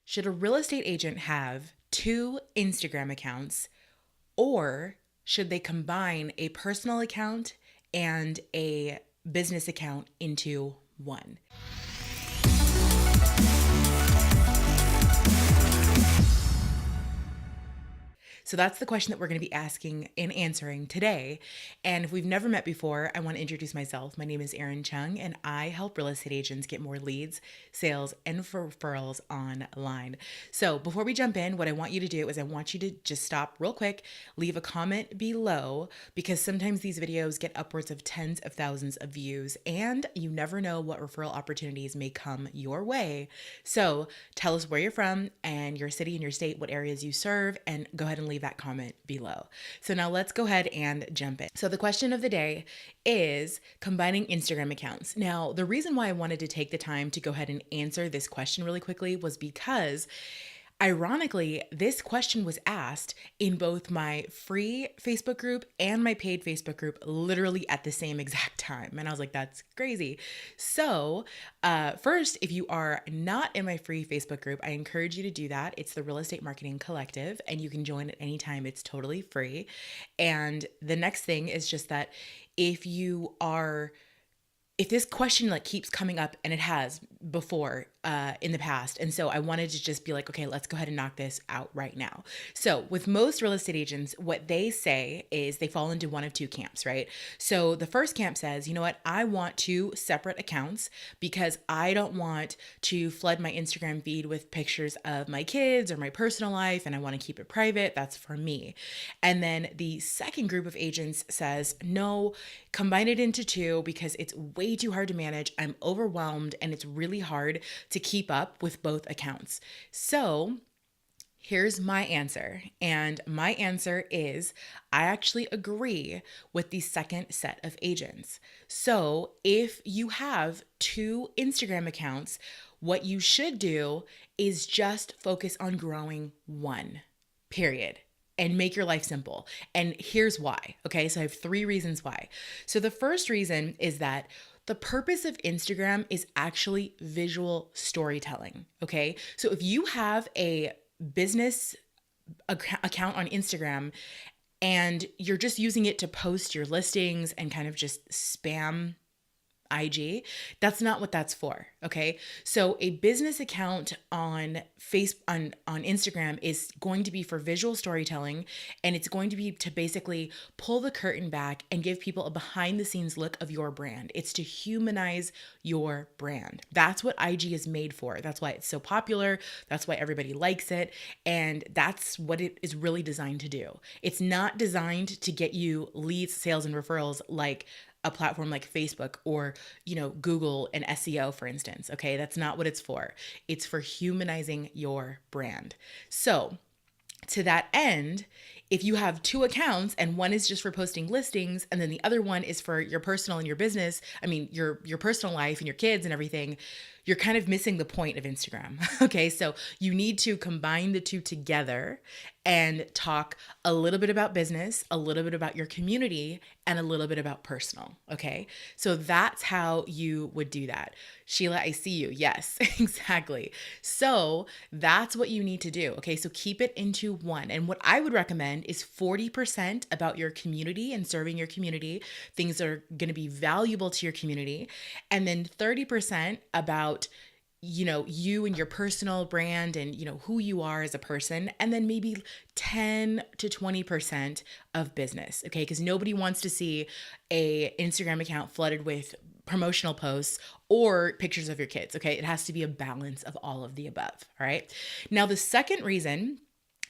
Should a real estate agent have two Instagram accounts, or should they combine a personal account and a business account into one? So that's the question that we're going to be asking and answering today. And if we've never met before, I want to introduce myself. My name is Erin Chung, and I help real estate agents get more leads, sales, and referrals online. So before we jump in, what I want you to do is I want you to just stop real quick, leave a comment below, because sometimes these videos get upwards of tens of thousands of views, and you never know what referral opportunities may come your way. So tell us where you're from and your city and your state, what areas you serve, and go ahead and leave that comment below. So now let's go ahead and jump in. So the question of the day is combining Instagram accounts. Now, the reason why I wanted to take the time to go ahead and answer this question really quickly was because ironically, this question was asked in both my free Facebook group and my paid Facebook group literally at the same exact time. And I was like, that's crazy. So, first, if you are not in my free Facebook group, I encourage you to do that. It's the Real Estate Marketing Collective, and you can join at any time. It's totally free. And the next thing is just that if you are if this question like keeps coming up, and it has before in the past, and so I wanted to just be like, okay, let's go ahead and knock this out right now. So with most real estate agents, what they say is they fall into one of two camps, right? So the first camp says, you know what, I want two separate accounts because I don't want to flood my Instagram feed with pictures of my kids or my personal life, and I want to keep it private. That's for me. And then the second group of agents says, no, combine it into two because it's way too hard to manage. I'm overwhelmed and it's really hard to keep up with both accounts. So here's my answer. And my answer is I actually agree with the second set of agents. So if you have two Instagram accounts, what you should do is just focus on growing one, period, and make your life simple. And here's why. Okay, so I have three reasons why. So the first reason is that the purpose of Instagram is actually visual storytelling. Okay, so if you have a business account on Instagram and you're just using it to post your listings and kind of just spam IG, that's not what that's for. Okay. So a business account on on Instagram is going to be for visual storytelling, and it's going to be to basically pull the curtain back and give people a behind the scenes look of your brand. It's to humanize your brand. That's what IG is made for. That's why it's so popular. That's why everybody likes it. And that's what it is really designed to do. It's not designed to get you leads, sales, and referrals like a platform like Facebook or, Google and SEO, for instance. Okay, that's not what it's for. It's for humanizing your brand. So, to that end, if you have two accounts and one is just for posting listings and then the other one is for your personal and your business, your personal life and your kids and everything, you're kind of missing the point of Instagram. Okay, so you need to combine the two together and talk a little bit about business, a little bit about your community, and a little bit about personal. Okay, so that's how you would do that. Sheila, I see you. Yes, exactly. So that's what you need to do. Okay, so keep it into one. And what I would recommend is 40% about your community and serving your community, things that are going to be valuable to your community, and then 30% about you and your personal brand and who you are as a person, and then maybe 10 to 20% of business. Okay, because nobody wants to see a Instagram account flooded with promotional posts or pictures of your kids. Okay, it has to be a balance of all of the above. All right, now the second reason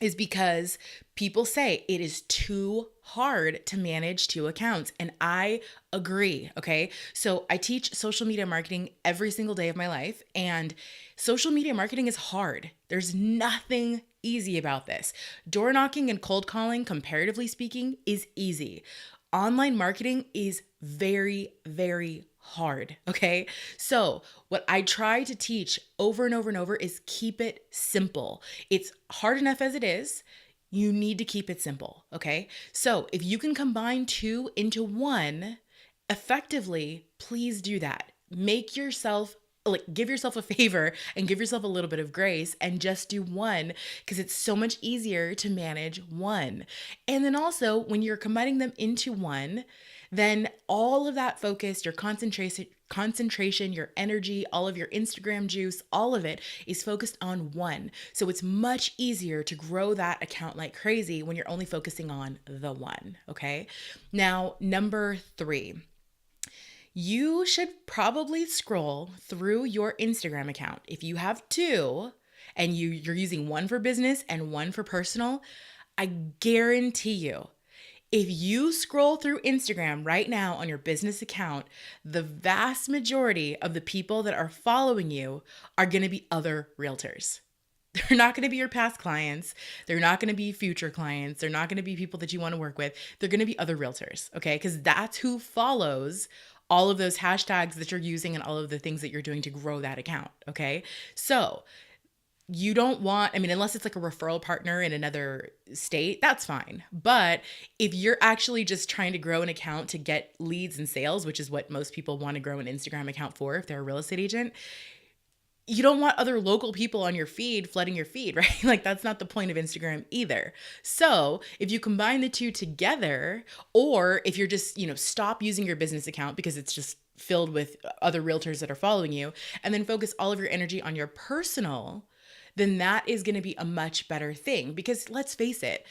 is because people say it is too hard to manage two accounts. And I agree. Okay. So I teach social media marketing every single day of my life, and social media marketing is hard. There's nothing easy about this. Door knocking and cold calling, comparatively speaking, is easy. Online marketing is very, very hard. Okay. So what I try to teach over and over and over is keep it simple. It's hard enough as it is. You need to keep it simple. Okay. So if you can combine two into one effectively, please do that. Make yourself like give yourself a favor and give yourself a little bit of grace and just do one, because it's so much easier to manage one. And then also when you're combining them into one, then all of that focus, your concentration, your energy, all of your Instagram juice, all of it is focused on one. So it's much easier to grow that account like crazy when you're only focusing on the one, okay? Now, number 3, you should probably scroll through your Instagram account. If you have two and you're using one for business and one for personal, I guarantee you, if you scroll through Instagram right now on your business account, the vast majority of the people that are following you are going to be other realtors. They're not going to be your past clients. They're not going to be future clients. They're not going to be people that you want to work with. They're going to be other realtors, okay? Because that's who follows all of those hashtags that you're using and all of the things that you're doing to grow that account, okay? So you don't want, I mean, unless it's like a referral partner in another state, that's fine. But if you're actually just trying to grow an account to get leads and sales, which is what most people want to grow an Instagram account for if they're a real estate agent, you don't want other local people on your feed flooding your feed, right? Like that's not the point of Instagram either. So if you combine the two together, or if you're just, stop using your business account because it's just filled with other realtors that are following you, and then focus all of your energy on your personal, then that is going to be a much better thing. Because let's face it,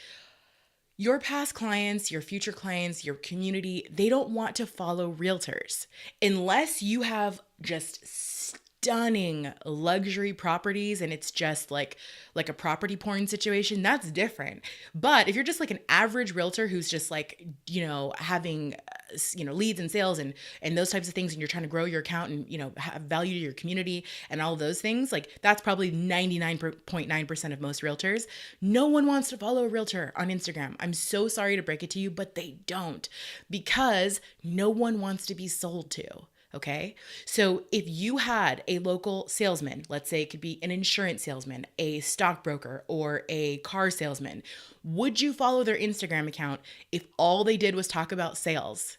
your past clients, your future clients, your community, they don't want to follow realtors unless you have just stunning luxury properties and it's just like a property porn situation. That's different. But if you're just like an average realtor who's just like, having leads and sales and those types of things, and you're trying to grow your account and have value to your community and all of those things, like that's probably 99.9% of most realtors. No one wants to follow a realtor on Instagram. I'm so sorry to break it to you, but they don't, because no one wants to be sold to. Okay. So if you had a local salesman, let's say it could be an insurance salesman, a stockbroker, or a car salesman, would you follow their Instagram account if all they did was talk about sales?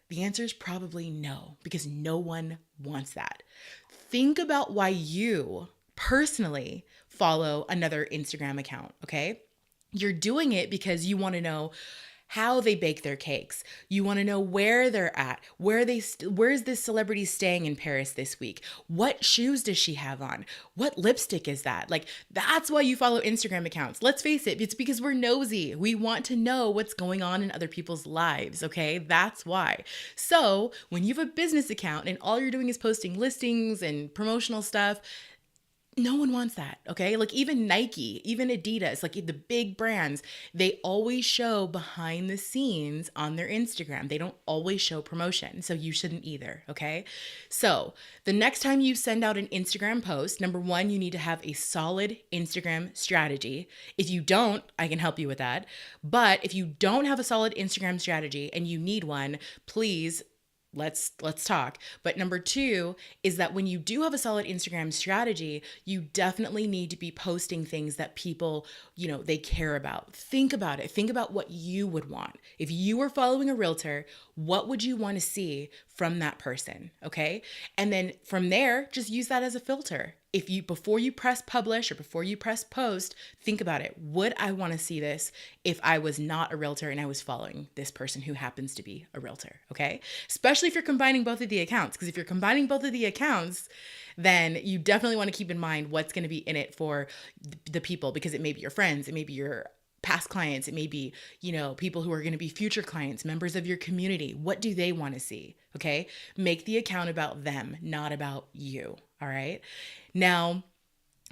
The answer is probably no, because no one wants that. Think about why you personally follow another Instagram account. Okay. You're doing it because you want to know how they bake their cakes. You want to know where they're at, where's this celebrity staying in Paris this week? What shoes does she have on? What lipstick is that? Like, that's why you follow Instagram accounts. Let's face it, it's because we're nosy. We want to know what's going on in other people's lives, okay? That's why. So when you have a business account and all you're doing is posting listings and promotional stuff, no one wants that, okay? Like even Nike, even Adidas, like the big brands, they always show behind the scenes on their Instagram. They don't always show promotion, so you shouldn't either, okay? So the next time you send out an Instagram post, number one, you need to have a solid Instagram strategy. If you don't, I can help you with that. But if you don't have a solid Instagram strategy and you need one, please let's talk. But number two is that when you do have a solid Instagram strategy, you definitely need to be posting things that people, they care about. Think about it. Think about what you would want. If you were following a realtor, what would you want to see from that person? Okay. And then from there, just use that as a filter. Before you press publish or before you press post, think about it. Would I want to see this if I was not a realtor and I was following this person who happens to be a realtor? Okay. Especially if you're combining both of the accounts, because if you're combining both of the accounts, then you definitely want to keep in mind what's going to be in it for the people, because it may be your friends, it may be your past clients, it may be, people who are going to be future clients, members of your community. What do they want to see? Okay. Make the account about them, not about you. All right. Now,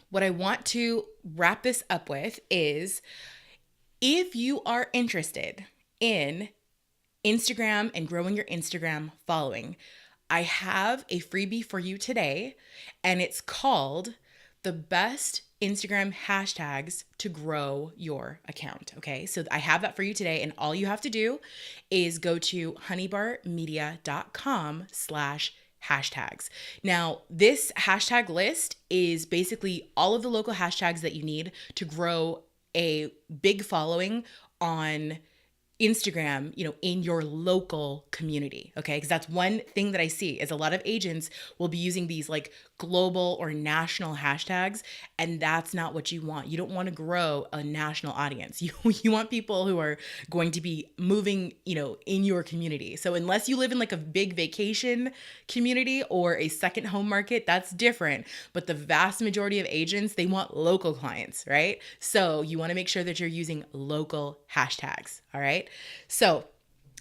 what I want to wrap this up with is, if you are interested in Instagram and growing your Instagram following, I have a freebie for you today, and it's called the best Instagram hashtags to grow your account. Okay. So I have that for you today. And all you have to do is go to honeybarmedia.com/hashtags. Now, this hashtag list is basically all of the local hashtags that you need to grow a big following on Instagram, in your local community, okay? Because that's one thing that I see is a lot of agents will be using these like global or national hashtags, and that's not what you want. You don't want to grow a national audience. You want people who are going to be moving, in your community. So unless you live in like a big vacation community or a second home market, that's different. But the vast majority of agents, they want local clients, right? So you want to make sure that you're using local hashtags, all right? So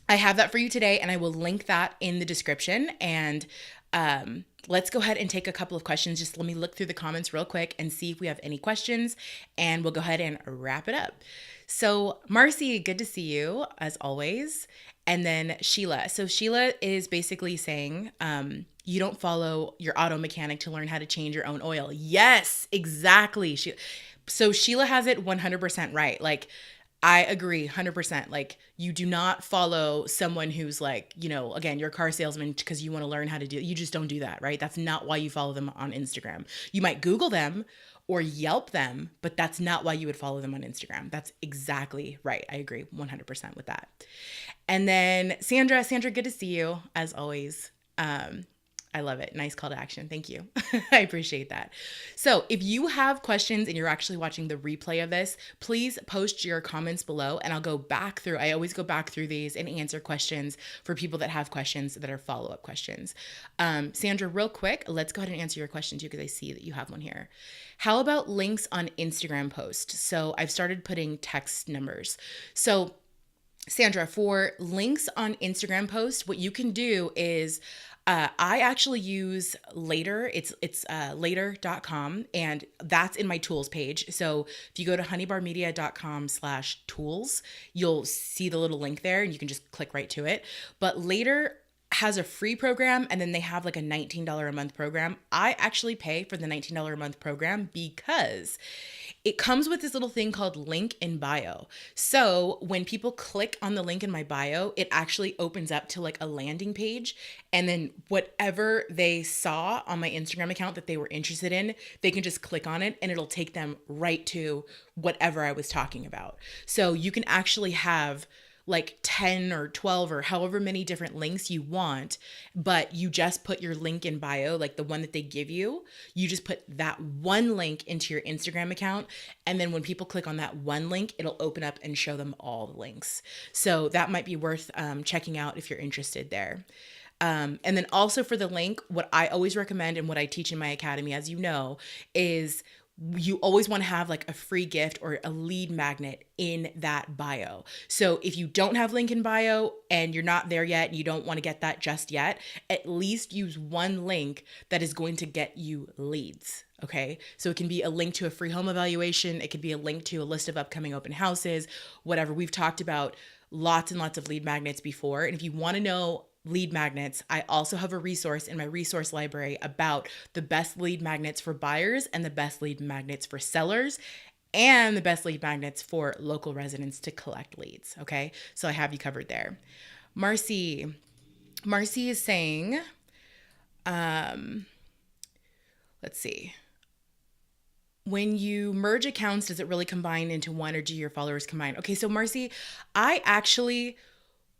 I have that for you today, and I will link that in the description. And let's go ahead and take a couple of questions. Just let me look through the comments real quick and see if we have any questions, and we'll go ahead and wrap it up. So Marcy, good to see you as always. And then Sheila. So Sheila is basically saying, you don't follow your auto mechanic to learn how to change your own oil. Yes, exactly. So Sheila has it 100% right. Like, I agree 100%. Like, you do not follow someone who's like, again, you're a car salesman because you want to learn how to you just don't do that, right? That's not why you follow them on Instagram. You might Google them or Yelp them, but that's not why you would follow them on Instagram. That's exactly right. I agree 100% with that. And then Sandra, good to see you as always. I love it. Nice call to action. Thank you. I appreciate that. So if you have questions and you're actually watching the replay of this, please post your comments below and I'll go back through. I always go back through these and answer questions for people that have questions that are follow-up questions. Sandra, real quick, let's go ahead and answer your question too, because I see that you have one here. How about links on Instagram posts? So I've started putting text numbers. So Sandra, for links on Instagram posts, what you can do is I actually use Later. It's later.com, and that's in my tools page. So if you go to honeybarmedia.com/tools, you'll see the little link there and you can just click right to it. But Later has a free program, and then they have like a $19 a month program. I actually pay for the $19 a month program because it comes with this little thing called link in bio. So when people click on the link in my bio, it actually opens up to like a landing page. And then whatever they saw on my Instagram account that they were interested in, they can just click on it and it'll take them right to whatever I was talking about. So you can actually have like 10 or 12 or however many different links you want, but you just put your link in bio, like the one that they give you, you just put that one link into your Instagram account. And then when people click on that one link, it'll open up and show them all the links. So that might be worth checking out if you're interested there. And then also for the link, what I always recommend and what I teach in my academy, as you know, is you always want to have like a free gift or a lead magnet in that bio. So if you don't have link in bio and you're not there yet and you don't want to get that just yet, at least use one link that is going to get you leads. Okay. So it can be a link to a free home evaluation. It could be a link to a list of upcoming open houses, whatever. We've talked about lots and lots of lead magnets before. And if you want to know lead magnets, I also have a resource in my resource library about the best lead magnets for buyers and the best lead magnets for sellers and the best lead magnets for local residents to collect leads. Okay. So I have you covered there. Marcy is saying, let's see. When you merge accounts, does it really combine into one or do your followers combine? Okay. So Marcy, I actually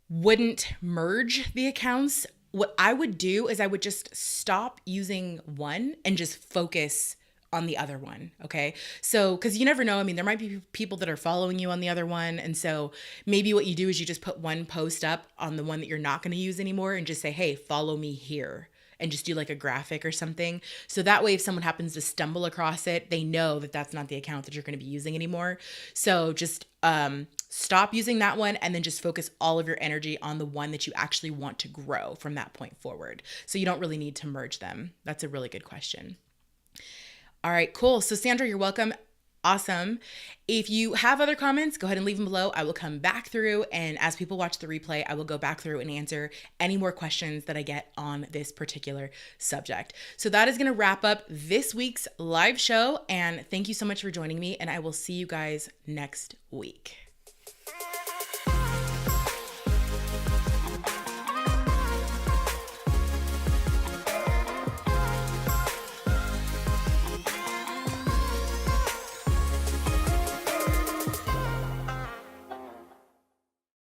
wouldn't merge the accounts. What I would do is I would just stop using one and just focus on the other one. Okay. So, cause you never know. I mean, there might be people that are following you on the other one. And so maybe what you do is you just put one post up on the one that you're not going to use anymore and just say, hey, follow me here. And just do like a graphic or something. So that way, if someone happens to stumble across it, they know that that's not the account that you're going to be using anymore. So just stop using that one and then just focus all of your energy on the one that you actually want to grow from that point forward. So you don't really need to merge them. That's a really good question. All right, cool. So Sandra, you're welcome. Awesome. If you have other comments, go ahead and leave them below. I will come back through, and as people watch the replay, I will go back through and answer any more questions that I get on this particular subject. So that is going to wrap up this week's live show, and thank you so much for joining me, and I will see you guys next week.